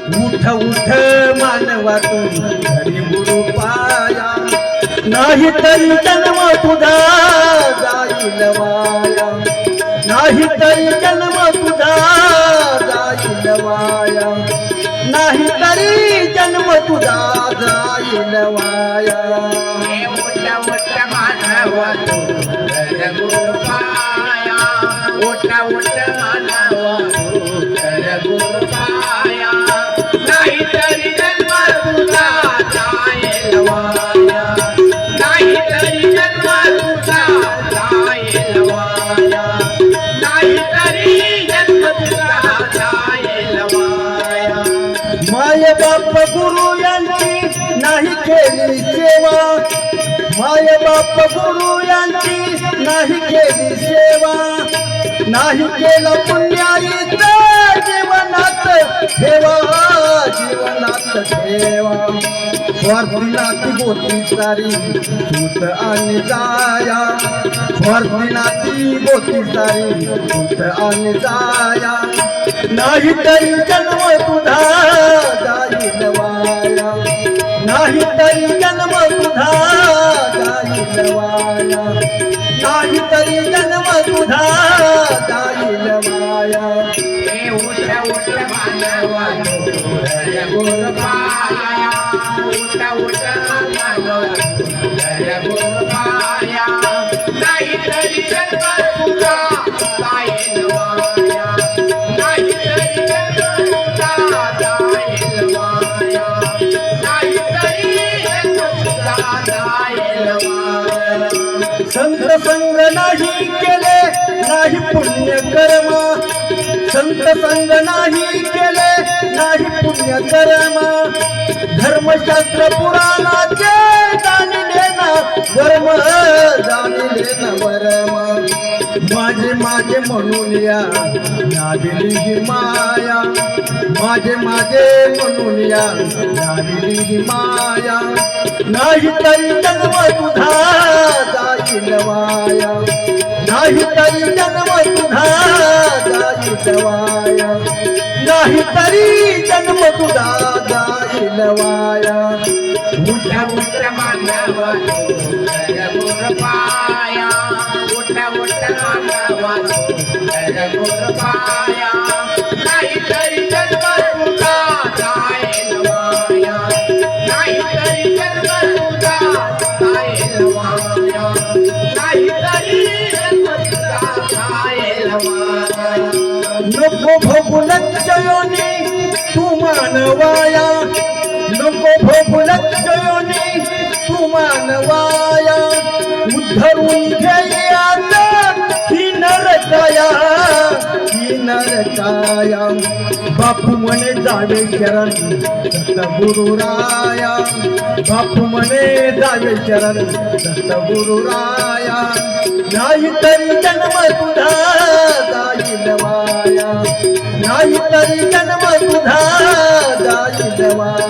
उठ उठ मानवा तू हरी गुरु पाया, नाही तरी जन्म तुझा जाईल वाया, नाही तरी जन्म तुझा जाईल वाया, नाही तरी जन्म तुझा जाईल वाया. उठ उठ मानवा तू हरी गुरु पाया, उठ उठ मानवा तू हरी गुरु पाया, नाही तरी जन्म तुझा जाईल वाया, नाही तरी जन्म तुझा जाईल वाया, नाही तरी जन्म तुझा जाईल वाया. माय बाप गुरु यांची नाही केली सेवा, माय बाप गुरु यांची नाही केली सेवा, नाही केलं पुण्याईत जीवनात ठेवा, जीवनात ठेवा. स्वार्थीनाती बोती सारी सूत आणि जाया, स्वार्थीनाती बोती सारी सूत आणि जाया, नाही तरी जन्म तुझा जाईल वाया, नाही तरी जन्म तुझा जाईल वाया, नाही तरी जन्म तुझा जाईल वाया. उठ उठ मानवा तू हरी गुरु पाया, उठ उठ मानवा तू हरी गुरु पाया, नाही तरी जन्म तुझा जाईल वाया, नाही तरी जन्म तुझा जाईल वाया, नाही तरी जन्म तुझा जाईल वाया. संत संग नाही केले नाही पुण्य कर्म, संत संग नाही केले नाही पुण्य कर्म, धर्मशास्त्र पुराणाचे जाणले ना वर्म, जाणले ना वर्म. माझे माझे म्हणून या लाभली ही माया, माझे माझे म्हणून या लाभली ही माया, नाही तरी जन्म तुझा जाईल वाया, नाही तरी जन्म तुझा जाईल वाया, नाही तरी जन्म तुझा जाईल वाया. उठ उठ मानवा तू हरी गुरु पाया, उठ उठ मानवा तू हरी गुरु पाया, नाही तरी जन्म तुझा जाईल वाया, नाही तरी जन्म तुझा जाईल वाया, नाही तरी जन्म तुझा जाईल वाया. नको भोगू लक्षयोनी तू मानवाया, नको भोगू लक्षयोनी तू मानवाया, उद्धरून घेयात ही नरकाया, ही नरकाया. बापू म्हणे जावे शरण सतगुरु राया, बापू म्हणे जावे शरण सतगुरु राया, नाही तरी जन्म तुझा जाईल वाया, नाही तरी जन्म तुझा जाईल वाया.